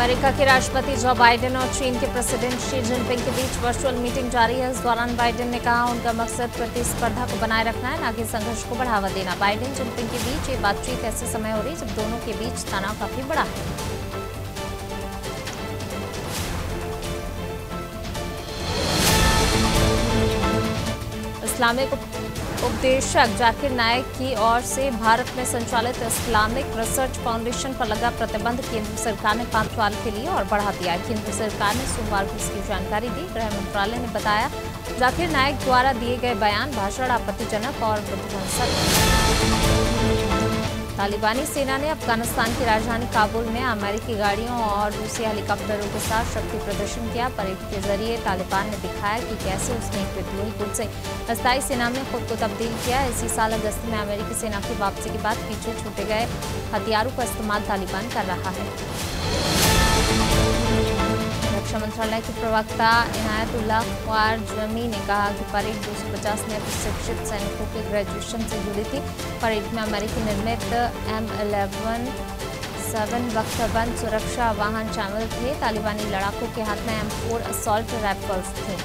America के राष्ट्रपति Joe Biden और चीन के प्रेसिडेंट शी जिनपिंग के बीच वर्चुअल मीटिंग जारी है। इस दौरान बाइडेन ने कहा उनका मकसद प्रतिस्पर्धा को बनाए रखना है, न कि संघर्ष को बढ़ावा देना। बाइडेन जिनपिंग के बीच ये बातचीत ऐसे समय हो रही जब दोनों के बीच तनाव काफी बड़ा है। इस्लामिक उपदेशक जाकिर नाइक की ओर से भारत में संचालित इस्लामिक रिसर्च फाउंडेशन पर लगा प्रतिबंध केंद्र सरकार ने 5 साल के लिए और बढ़ा दिया। केंद्र सरकार ने सोमवार को इसकी जानकारी दी। गृह मंत्रालय ने बताया जाकिर नाइक द्वारा दिए गए बयान, भाषण आपत्तिजनक और विध्वंसक। तालिबानी सेना ने अफगानिस्तान की राजधानी काबुल में अमेरिकी गाड़ियों और रूसी हेलीकॉप्टरों के साथ शक्ति प्रदर्शन किया। परेड के जरिए तालिबान ने दिखाया कि कैसे उसने एक विद्रोही गुट से अस्थायी सेना में खुद को तब्दील किया। इसी साल अगस्त में अमेरिकी सेना की वापसी के बाद पीछे छूटे गए हथियारों का इस्तेमाल तालिबान कर रहा है। रक्षा मंत्रालय के प्रवक्ता इनायतुल्लाह ख्वारजमी ने कहा कि परेड 250 नए प्रशिक्षित सैनिकों के ग्रेजुएशन से जुड़ी थी। परेड में अमेरिकी निर्मित M11 7 वक्तबंद सुरक्षा वाहन शामिल थे। तालिबानी लड़ाकों के हाथ में M4 असॉल्ट राइफल्स थी।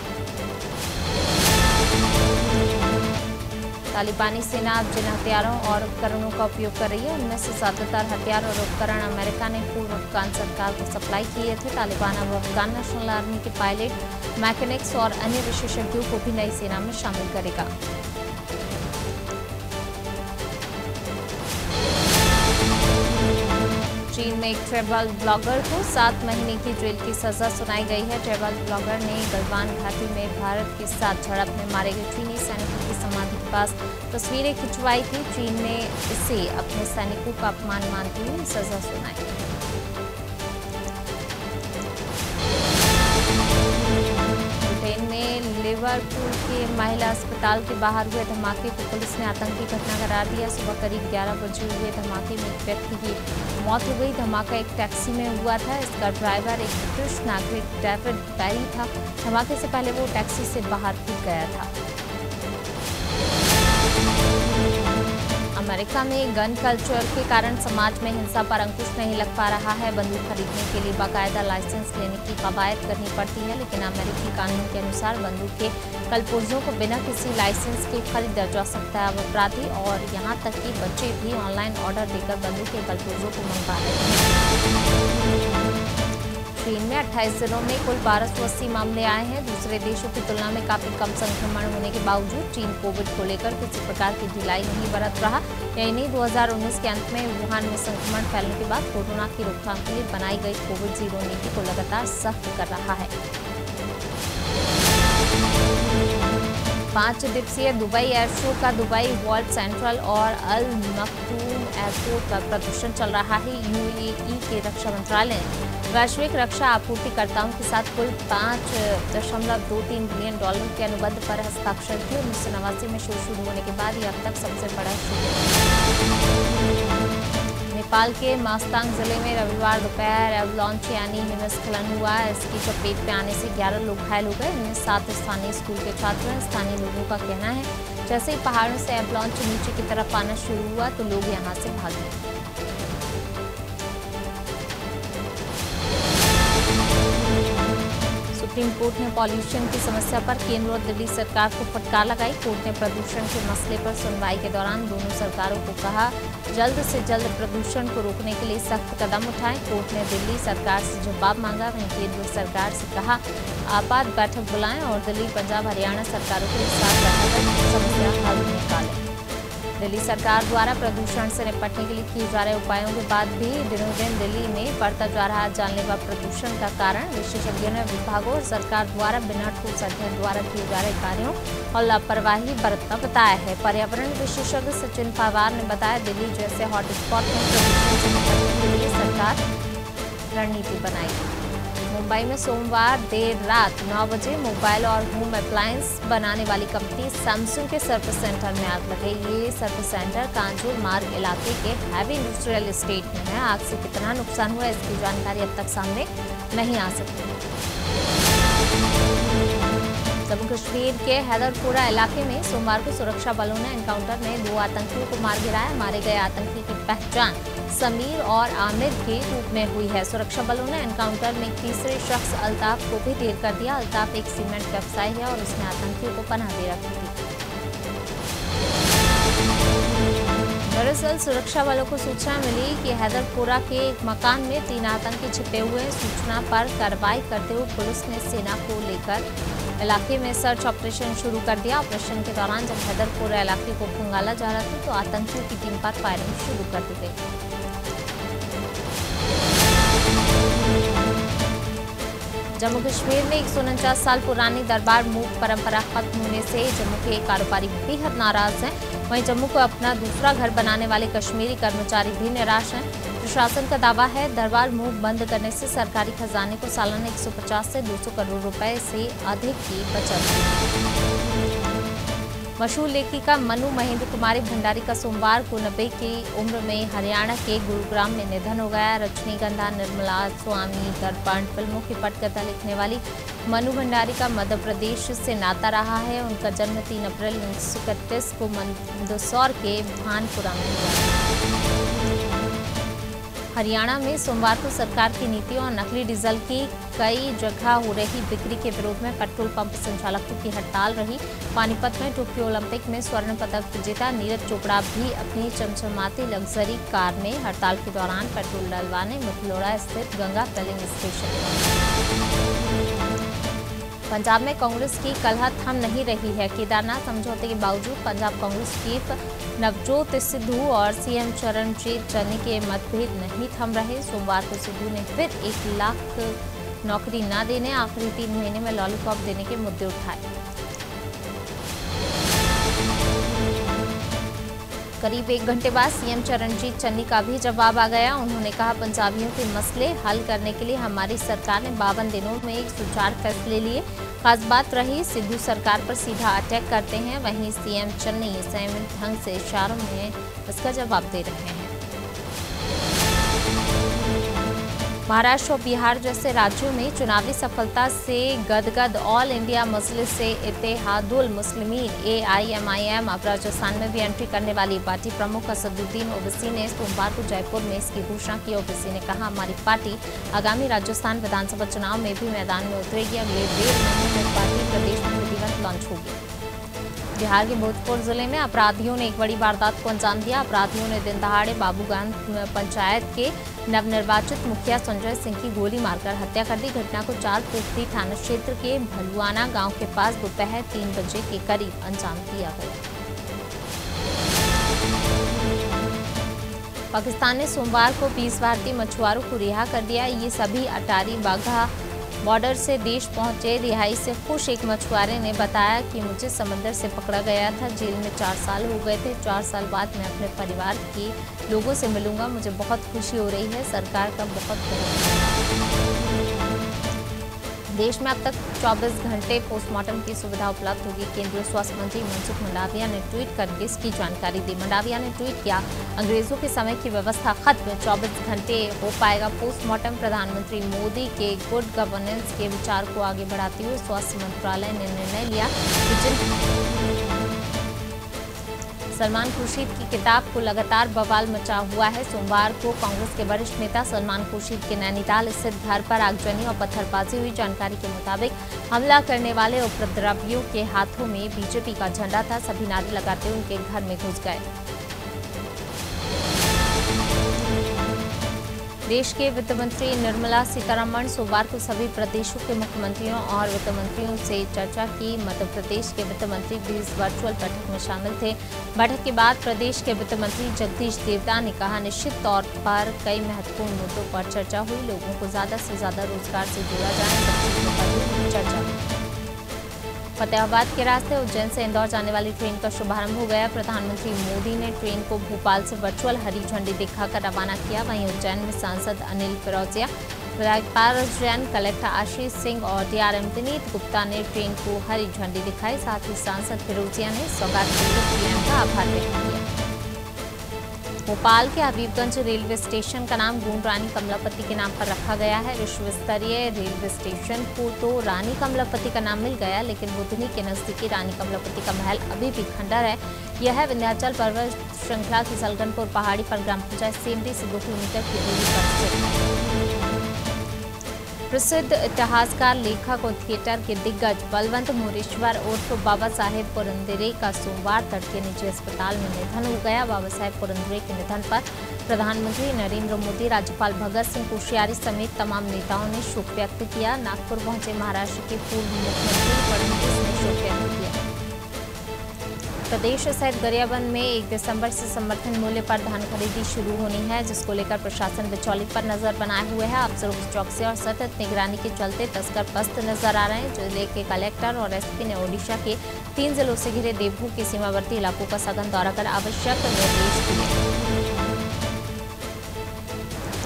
तालिबानी सेना अब जिन हथियारों और उपकरणों का उपयोग कर रही है उनमें से ज्यादातर हथियार और उपकरण अमेरिका ने पूर्व अफगान सरकार को सप्लाई किए थे। तालिबान अब अफगान नेशनल आर्मी के पायलट, मैकेनिक्स और अन्य विशेषज्ञों को भी नई सेना में शामिल करेगा। चीन में एक ट्रैवल ब्लॉगर को 7 महीने की जेल की सजा सुनाई गई है। ट्रैवल ब्लॉगर ने गलवान घाटी में भारत के साथ झड़प में मारे गए चीनी सैनिकों की समाधि के पास तस्वीरें खिंचवाई थी। चीन ने इसे अपने सैनिकों का अपमान मानते हुए सजा सुनाई। लिवरपूल के महिला अस्पताल के बाहर हुए धमाके को पुलिस ने आतंकी घटना करार दिया। सुबह करीब 11 बजे हुए धमाके में एक व्यक्ति की मौत हो गई। धमाका एक टैक्सी में हुआ था। इसका ड्राइवर एक ब्रिटिश नागरिक डेविड बैरी था। धमाके से पहले वो टैक्सी से बाहर कूद गया था। अमेरिका में गन कल्चर के कारण समाज में हिंसा पर अंकुश नहीं लग पा रहा है। बंदूक खरीदने के लिए बाकायदा लाइसेंस लेने की कवायद करनी पड़ती है, लेकिन अमेरिकी कानून के अनुसार बंदूक के कलपुर्जों को बिना किसी लाइसेंस के खरीदा जा सकता है। अब अपराधी और यहाँ तक कि बच्चे भी ऑनलाइन ऑर्डर देकर बंदूक के कलपुर्जों को मंगवा रहे हैं। चीन में 28 दिनों में कुल 1280 मामले आए हैं। दूसरे देशों की तुलना में काफी कम संक्रमण होने के बावजूद चीन कोविड को लेकर किसी प्रकार की ढिलाई नहीं बरत रहा। यही नहीं, 2019 के अंत में वुहान में संक्रमण फैलने के बाद कोरोना की रोकथाम के लिए बनाई गई कोविड-0 नीति को लगातार सख्त कर रहा है। 5 दिवसीय दुबई एयर शो का दुबई वर्ल्ड सेंट्रल और अल मखदूम एयरपोर्ट पर प्रदर्शन चल रहा है। यूएई के रक्षा मंत्रालय ने वैश्विक रक्षा आपूर्तिकर्ताओं के साथ कुल $5.23 बिलियन के अनुबंध पर हस्ताक्षर किए। 1989 में शो शुरू होने के बाद ये अब तक सबसे बड़ा शो है। नेपाल के मास्तांग जिले में रविवार दोपहर एवलांच यानी हिमस्खलन हुआ। इसकी चपेट में आने से 11 लोग घायल हो गए। इनमें 7 स्थानीय स्कूल के छात्र हैं। स्थानीय लोगों का कहना है जैसे ही पहाड़ों से एवलांच नीचे की तरफ आना शुरू हुआ तो लोग यहां से भागे। सुप्रीम कोर्ट ने पॉल्यूशन की समस्या पर केंद्र और दिल्ली सरकार को फटकार लगाई। कोर्ट ने प्रदूषण के मसले पर सुनवाई के दौरान दोनों सरकारों को कहा जल्द से जल्द प्रदूषण को रोकने के लिए सख्त कदम उठाएं। कोर्ट ने दिल्ली सरकार से जवाब मांगा। वहीं केंद्र सरकार से कहा आपात बैठक बुलाएं और दिल्ली, पंजाब, हरियाणा सरकारों के साथ बैठक कर समस्या हल निकालें। दिल्ली सरकार द्वारा प्रदूषण से निपटने के लिए किए जा रहे उपायों के बाद भी दिनों दिन दिल्ली में बढ़ता जा रहा जानलेवा प्रदूषण का कारण विशेषज्ञों ने विभागों और सरकार द्वारा बिना ठोस अध्ययन द्वारा किए जा रहे कार्यों और लापरवाही बरतना बताया है। पर्यावरण विशेषज्ञ सचिन पवार ने बताया दिल्ली जैसे हॉटस्पॉट में प्रदूषण से निपटने के लिए सरकार रणनीति बनाएगी। मुंबई में सोमवार देर रात 9 बजे मोबाइल और होम अप्लायंस बनाने वाली कंपनी सैमसंग के सर्विस सेंटर में आग लग गई। ये सर्विस सेंटर कांजूर मार्ग इलाके के हैवी इंडस्ट्रियल एस्टेट में है। आग से कितना नुकसान हुआ इसकी जानकारी अब तक सामने नहीं आ सकी। जम्मू कश्मीर के हैदरपुरा इलाके में सोमवार को सुरक्षा बलों ने एनकाउंटर में 2 आतंकियों को मार गिराया। मारे गए आतंकी की पहचान समीर और आमिर के रूप में हुई है। सुरक्षा बलों ने एनकाउंटर में एक तीसरे शख्स अल्ताफ को भी ढेर कर दिया। अल्ताफ एक सीमेंट व्यवसायी है और उसने आतंकियों को पनाह दे रखी थी। दरअसल सुरक्षा बलों को सूचना मिली कि हैदरपुरा के एक मकान में 3 आतंकी छिपे हुए हैं। सूचना पर कार्रवाई करते हुए पुलिस ने सेना को लेकर इलाके में सर्च ऑपरेशन शुरू कर दिया। ऑपरेशन के दौरान जब हैदरपुरा इलाके को खंगाला जा रहा था तो आतंकियों की टीम पर फायरिंग शुरू कर दी गई। जम्मू कश्मीर में 149 साल पुरानी दरबार मूव परंपरा खत्म होने से जम्मू के कारोबारी बेहद नाराज हैं। वहीं जम्मू को अपना दूसरा घर बनाने वाले कश्मीरी कर्मचारी भी निराश हैं। प्रशासन का दावा है दरबार मूव बंद करने से सरकारी खजाने को सालाना 150 से 200 करोड़ रुपए से अधिक की बचत होगी। मशहूर लेखिका मनु महेंद्र कुमारी भंडारी का सोमवार को 90 की उम्र में हरियाणा के गुरुग्राम में निधन हो गया। रजनीगंधा, निर्मला, स्वामी, दर्पण फिल्मों की पटकथा लिखने वाली मनु भंडारी का मध्य प्रदेश से नाता रहा है। उनका जन्म 3 अप्रैल 1931 को मंदसौर के भानपुरा में हुआ। हरियाणा में सोमवार को सरकार की नीतियों और नकली डीजल की कई जगह हो रही बिक्री के विरोध में पेट्रोल पंप संचालकों की हड़ताल रही। पानीपत में टोक्यो ओलंपिक में स्वर्ण पदक विजेता नीरज चोपड़ा भी अपनी चमचमाती लग्जरी कार में हड़ताल के दौरान पेट्रोल डलवाने मिथलोड़ा स्थित गंगा फिलिंग स्टेशन। पंजाब में कांग्रेस की कलह थम नहीं रही है। केदारनाथ समझौते के बावजूद पंजाब कांग्रेस चीफ नवजोत सिद्धू और सीएम चरणजीत चन्नी के मतभेद नहीं थम रहे। सोमवार को सिद्धू ने फिर 1 लाख नौकरी न देने, आखिरी 3 महीने में लॉलीपॉप देने के मुद्दे उठाए। करीब 1 घंटे बाद सीएम चरणजीत चन्नी का भी जवाब आ गया। उन्होंने कहा पंजाबियों के मसले हल करने के लिए हमारी सरकार ने 52 दिनों में एक सुचारू फैसले लिए। खास बात रही सिद्धू सरकार पर सीधा अटैक करते हैं, वहीं सीएम चन्नी संयमित ढंग से इशारों में इसका जवाब दे रहे हैं। महाराष्ट्र और बिहार जैसे राज्यों में चुनावी सफलता से गदगद ऑल इंडिया मजलिस से इत्तेहादुल मुस्लिमीन AIMIM अब राजस्थान में भी एंट्री करने वाली पार्टी प्रमुख असदुद्दीन ओवैसी ने सोमवार को जयपुर में इसकी घोषणा की। ओवैसी ने कहा हमारी पार्टी आगामी राजस्थान विधानसभा चुनाव में भी मैदान में उतरेगी। अगले 1.5 महीने में पार्टी प्रदेश में विधिवत लॉन्च होगी। बिहार के भोजपुर जिले में अपराधियों ने एक बड़ी वारदात को अंजाम दिया। अपराधियों ने दिन दहाड़े बाबूगंज पंचायत के नवनिर्वाचित मुखिया संजय सिंह की गोली मारकर हत्या कर दी। घटना को 4 पोखरी थाना क्षेत्र के भलुआना गांव के पास दोपहर 3 बजे के करीब अंजाम दिया गया। पाकिस्तान ने सोमवार को 20 भारतीय मछुआरों को रिहा कर दिया। ये सभी अटारी वाघा बॉर्डर से देश पहुंचे। रिहाई से खुश एक मछुआरे ने बताया कि मुझे समंदर से पकड़ा गया था, जेल में 4 साल हो गए थे। 4 साल बाद मैं अपने परिवार के लोगों से मिलूंगा, मुझे बहुत खुशी हो रही है। सरकार का बहुत धन्यवाद। देश में अब तक 24 घंटे पोस्टमार्टम की सुविधा उपलब्ध होगी। केंद्रीय स्वास्थ्य मंत्री मनसुख मंडाविया ने ट्वीट करके इसकी जानकारी दी। मंडाविया ने ट्वीट किया, अंग्रेजों के समय की व्यवस्था खत्म, 24 घंटे हो पाएगा पोस्टमार्टम। प्रधानमंत्री मोदी के गुड गवर्नेंस के विचार को आगे बढ़ाते हुए स्वास्थ्य मंत्रालय ने निर्णय लिया कि सलमान खुर्शीद की किताब को लगातार बवाल मचा हुआ है। सोमवार को कांग्रेस के वरिष्ठ नेता सलमान खुर्शीद के नैनीताल स्थित घर पर आगजनी और पत्थरबाजी हुई। जानकारी के मुताबिक हमला करने वाले उपद्रवियों के हाथों में बीजेपी का झंडा था। सभी नारे लगाते हुए उनके घर में घुस गए। देश के वित्त मंत्री निर्मला सीतारमण सोमवार को सभी प्रदेशों के मुख्यमंत्रियों और वित्त मंत्रियों से चर्चा की। मध्य प्रदेश के वित्त मंत्री भी इस वर्चुअल बैठक में शामिल थे। बैठक के बाद प्रदेश के वित्त मंत्री जगदीश देवड़ा ने कहा, निश्चित तौर पर कई महत्वपूर्ण मुद्दों पर चर्चा हुई। लोगों को ज्यादा से ज्यादा रोजगार से जोड़ा जाए, सब चीजों पर भी चर्चा हुई। फतेहाबाद के रास्ते उज्जैन से इंदौर जाने वाली ट्रेन का शुभारंभ हो गया। प्रधानमंत्री मोदी ने ट्रेन को भोपाल से वर्चुअल हरी झंडी दिखाकर रवाना किया। वहीं उज्जैन में सांसद अनिल फिरोजिया, राज्यपाल उज्जैन कलेक्टर आशीष सिंह और DRM विनीत गुप्ता ने ट्रेन को हरी झंडी दिखाई। साथ ही सांसद फिरोजिया ने सौगात के लिए PM का आभार व्यक्त किया। भोपाल के हबीबगंज रेलवे स्टेशन का नाम गूंड रानी कमलापति के नाम पर रखा गया है। विश्व स्तरीय रेलवे स्टेशन को तो रानी कमलापति का नाम मिल गया, लेकिन बुधनी के नजदीकी रानी कमलापति का महल अभी भी खंडर है। यह है विंध्याचल पर्वत श्रृंखला की सलगनपुर पहाड़ी पर ग्राम पंचायत सेमरी से 2 किलोमीटर की दूरी पर स्थित है। प्रसिद्ध इतिहासकार, लेखक और थिएटर के दिग्गज बलवंत मोरेश्वर उर्फ बाबा साहेब पुरंदरे का सोमवार तड़के निजी अस्पताल में निधन हो गया। बाबा साहेब पुरंदरे के निधन पर प्रधानमंत्री नरेंद्र मोदी, राज्यपाल भगत सिंह कोश्यारी समेत तमाम नेताओं ने शोक व्यक्त किया। नागपुर पहुंचे महाराष्ट्र के पूर्व मुख्यमंत्री फडणवीस ने शोक व्यक्त किया। प्रदेश सहित गरियाबंद में 1 दिसंबर से समर्थन मूल्य पर धान खरीदी शुरू होनी है, जिसको लेकर प्रशासन बिचौली पर नजर बनाए हुए है। अफसरों की चौकसी और सतत निगरानी के चलते तस्कर पस्त नजर आ रहे हैं। जिले के कलेक्टर और एसपी ने ओडिशा के 3 जिलों से घिरे देवभूमि के सीमावर्ती इलाकों का सघन दौरा कर आवश्यक निर्देश दिए।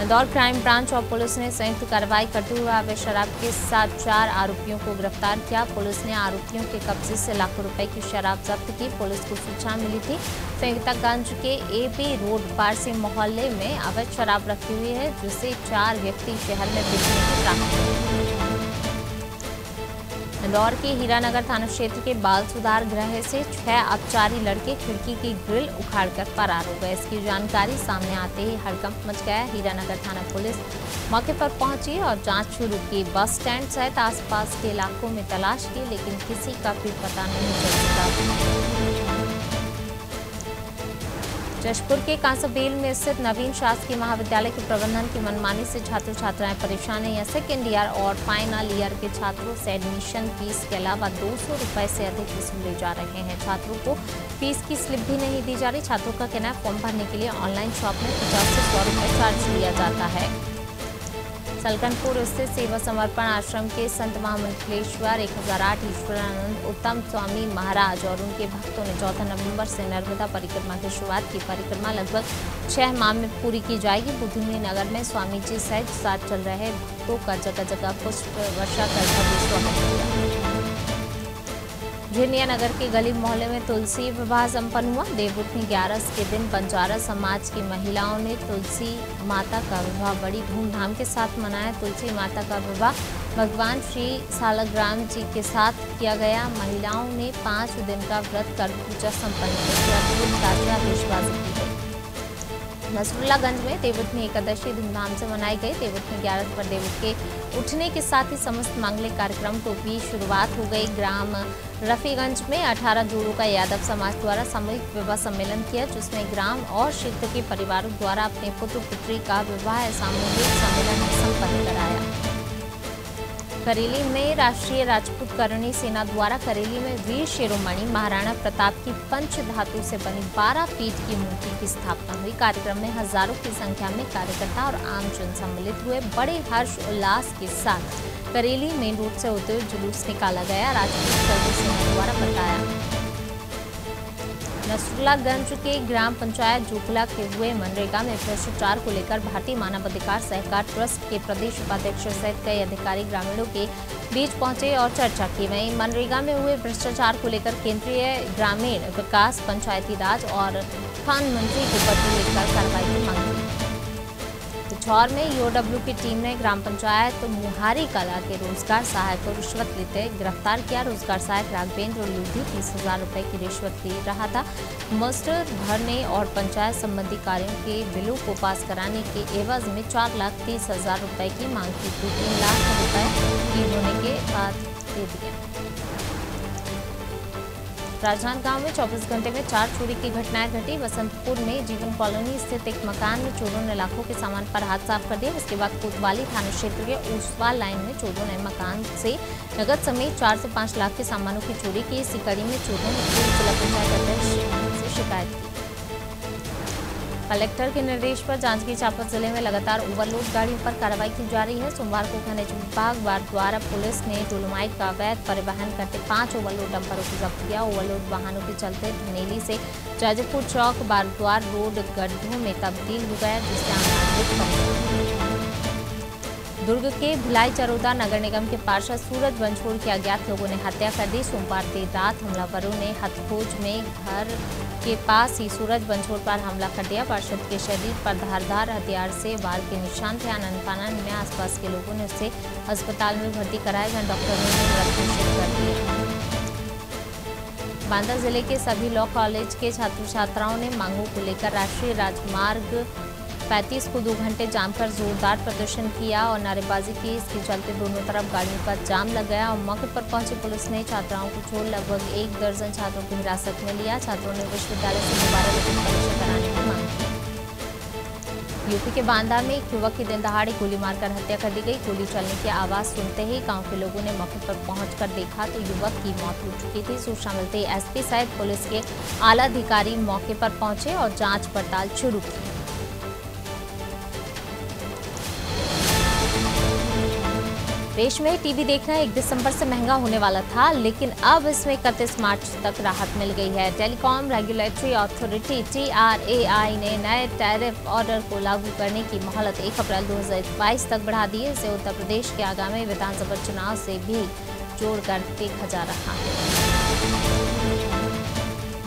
इंदौर क्राइम ब्रांच और पुलिस ने संयुक्त कार्रवाई करते हुए अवैध शराब के साथ 4 आरोपियों को गिरफ्तार किया। पुलिस ने आरोपियों के कब्जे से लाखों रुपए की शराब जब्त की। पुलिस को सूचना मिली थी संयुक्तागंज के एपी रोड पारसी मोहल्ले में अवैध शराब रखी हुई है, जिसे 4 व्यक्ति शहर में बेचने की प्राप्त। इंदौर के हीरानगर थाना क्षेत्र के बाल सुधार गृह से 6 अपचारी लड़के खिड़की की ग्रिल उखाड़कर फरार हो गए। इसकी जानकारी सामने आते ही हड़कंप मच गया। हीरानगर थाना पुलिस मौके पर पहुंची और जांच शुरू की। बस स्टैंड सहित आसपास के इलाकों में तलाश की, लेकिन किसी का भी पता नहीं चल सका। जशपुर के कांसाबेल में स्थित नवीन शासकीय महाविद्यालय के प्रबंधन की मनमानी से छात्र छात्राएं परेशान हैं। सेकेंड ईयर और फाइनल ईयर के छात्रों से एडमिशन फीस के अलावा 200 रुपए से अधिक वसूले जा रहे हैं। छात्रों को फीस की स्लिप भी नहीं दी जा रही। छात्रों का कहना है फॉर्म भरने के लिए ऑनलाइन शॉप में 50 से 100 रुपए चार्ज लिया जाता है। सलकनपुर स्थित सेवा समर्पण आश्रम के संत महामंडलेश्वर 1008 ईश्वरानंद उत्तम स्वामी महाराज और उनके भक्तों ने 14 नवंबर से नर्मदा परिक्रमा की शुरुआत की। परिक्रमा लगभग 6 माह में पूरी की जाएगी। बुधनी नगर में स्वामी जी सहित साथ चल रहे भक्तों का जगह जगह पुष्प वर्षा कर भव्य स्वागत किया। झिरनिया नगर के गली मोहल्ले में तुलसी विवाह संपन्न हुआ। देवउठनी 11 के दिन बंजारा समाज की महिलाओं ने तुलसी माता का विवाह बड़ी धूमधाम के साथ मनाया। तुलसी माता का विवाह भगवान श्री सालग्राम जी के साथ किया गया। महिलाओं ने 5 दिन का व्रत कर पूजा संपन्न की। देशवासी की गई। नसरुल्लागंज में देवउठनी एकादशी धूमधाम से मनाई गई। देवउठनी 11 पर देवउठ के उठने के साथ ही समस्त मांगलिक कार्यक्रम को भी शुरुआत हो गई। ग्राम रफीगंज में 18 जोड़ों का यादव समाज द्वारा सामूहिक विवाह सम्मेलन किया, जिसमें ग्राम और क्षेत्र के परिवारों द्वारा अपने पुत्र पुत्री का विवाह सामूहिक सम्मेलन में संपन्न कराया। करेली में राष्ट्रीय राजपूत करणी सेना द्वारा करेली में वीर शिरोमणि महाराणा प्रताप की पंच धातु से बनी 12 फीट की मूर्ति की स्थापना हुई। कार्यक्रम में हजारों की संख्या में कार्यकर्ता और आमजन सम्मिलित हुए। बड़े हर्ष उल्लास के साथ करेली मेन रोड से होते हुए जुलूस निकाला गया। राजपूत करणी सेना द्वारा बताया। नसरुल्लागंज के ग्राम पंचायत जोखला के हुए मनरेगा में भ्रष्टाचार को लेकर भारतीय मानवाधिकार सहकार ट्रस्ट के प्रदेश उपाध्यक्ष सहित कई अधिकारी ग्रामीणों के बीच पहुंचे और चर्चा की। वहीं मनरेगा में हुए भ्रष्टाचार को लेकर केंद्रीय ग्रामीण विकास, पंचायती राज और खान मंत्री को पत्र लिखकर कार्रवाई की मांग की। पिछौर में ईओडब्ल्यू की टीम ने ग्राम पंचायत मुहारी कला के रोजगार सहायक को रिश्वत लेते गिरफ्तार किया। रोजगार सहायक राघवेंद्र लूधी 30,000 रुपए की रिश्वत ले रहा था। मस्टर भरने और पंचायत संबंधी कार्यों के बिलों को पास कराने के एवज में 4,30,000 रुपए की मांग की थी। 3 लाख रुपए की होने के बाद दे दिए। राजनांदगांव में 24 घंटे में 4 चोरी की घटनाएं घटी। बसंतपुर में जीवन कॉलोनी स्थित एक मकान में चोरों ने लाखों के सामान पर हाथ साफ कर दिया। इसके बाद कोतवाली थाना क्षेत्र के ओसवाल लाइन में चोरों ने मकान से नगद समेत 4 से 5 लाख के सामानों की चोरी की। इसी कड़ी में चोरों ने पूर्व जिला पंचायत अध्यक्ष से शिकायत की। कलेक्टर के निर्देश पर जांजगीर चांपा जिले में लगातार ओवरलोड गाड़ियों पर कार्रवाई की जा रही है। सोमवार को खनिज विभाग द्वारा पुलिस ने डोलोमाइट का अवैध परिवहन करते 5 ओवरलोड डंपरों को जब्त किया। ओवरलोड वाहनों के चलते धनेली से जाजपुर चौक बारद्वार रोड गड्ढों में तब्दील हो गया, जिससे आम नागरिक परेशान। दुर्ग के भिलाई चरोदा नगर निगम के पार्षद सूरज बंछोड़ की अज्ञात लोगों ने हत्या कर दी। सोमवार देर रात हमलावरों ने हथखोज में घर के पास ही सूरज बंछोड़ पर हमला कर दिया। पार्षद के शरीर पर धारदार हथियार से वार के निशान थे। आनंद में आसपास के लोगों ने उसे अस्पताल में भर्ती कराया, जहां डॉक्टरों ने मृत घोषित कर दिया। बांदा जिले के सभी लॉ कॉलेज के छात्र छात्राओं ने मांगों को लेकर राष्ट्रीय राजमार्ग 35 को 2 घंटे जाम कर जोरदार प्रदर्शन किया और नारेबाजी की। इसके चलते दोनों तरफ गाड़ियों का जाम लग गया और मौके पर पहुंची पुलिस ने छात्राओं को छोड़ लगभग 1 दर्जन छात्रों को हिरासत में लिया। छात्रों ने विश्वविद्यालय से दोबारा लिखित परीक्षा कराने की मांग की। यूपी के बांदा में एक युवक की दिन दहाड़े गोली मारकर हत्या कर दी गई। गोली चलने की आवाज सुनते ही गांव के लोगों ने मौके पर पहुंचकर देखा तो युवक की मौत हो चुकी थी। सूचना मिलते ही एसपी सहित पुलिस के आला अधिकारी मौके पर पहुंचे और जांच पड़ताल शुरू की। देश में टीवी देखना 1 दिसंबर से महंगा होने वाला था, लेकिन अब इसमें 31 मार्च तक राहत मिल गई है। टेलीकॉम रेगुलेटरी अथॉरिटी TRAI ने नए टैरिफ ऑर्डर को लागू करने की मोहलत 1 अप्रैल 2022 तक बढ़ा दी है। इसे उत्तर प्रदेश के आगामी विधानसभा चुनाव से भी जोड़कर देखा जा रहा है।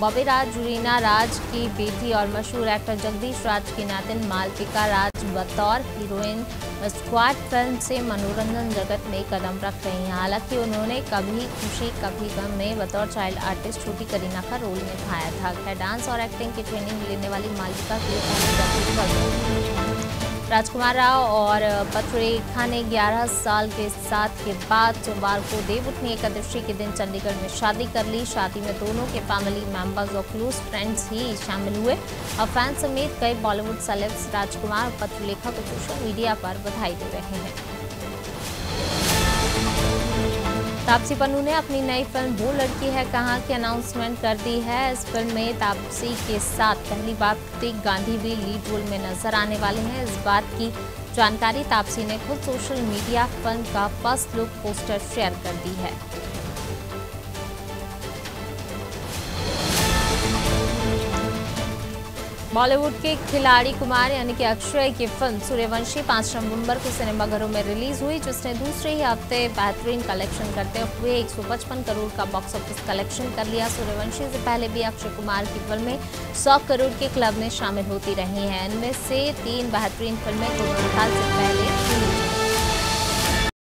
बॉबी राज जुरीना राज की बेटी और मशहूर एक्टर जगदीश राज की नातिन मालविका राज बतौर हीरोइन स्क्वाड फिल्म से मनोरंजन जगत में कदम रख रही हैं। हालांकि उन्होंने कभी खुशी कभी गम में बतौर चाइल्ड आर्टिस्ट छोटी करीना का रोल निभाया था। खैर, डांस और एक्टिंग की ट्रेनिंग लेने वाली मालविका की राजकुमार राव और पथरेखा ने 11 साल के साथ के बाद सोमवार को देवउठनी एकादशी के दिन चंडीगढ़ में शादी कर ली। शादी में दोनों के फैमिली मेंबर्स और क्लोज फ्रेंड्स ही शामिल हुए और फैन समेत कई बॉलीवुड सेलेब्स राजकुमार और पथरेखा को सोशल मीडिया पर बधाई दे रहे हैं। तापसी पन्नू ने अपनी नई फिल्म वो लड़की है कहाँ की अनाउंसमेंट कर दी है। इस फिल्म में तापसी के साथ पहली बार प्रतीक गांधी भी लीड रोल में नजर आने वाले हैं। इस बात की जानकारी तापसी ने खुद सोशल मीडिया फिल्म का फर्स्ट लुक पोस्टर शेयर कर दी है। बॉलीवुड के खिलाड़ी कुमार यानी कि अक्षय की फिल्म सूर्यवंशी 5 नवंबर को सिनेमाघरों में रिलीज हुई, जिसने दूसरे ही हफ्ते बेहतरीन कलेक्शन करते हुए 155 करोड़ का बॉक्स ऑफिस कलेक्शन कर लिया। सूर्यवंशी से पहले भी अक्षय कुमार की फिल्में 100 करोड़ के क्लब में शामिल होती रही हैं। इनमें से 3 बेहतरीन फिल्में कोरोना काल से पहले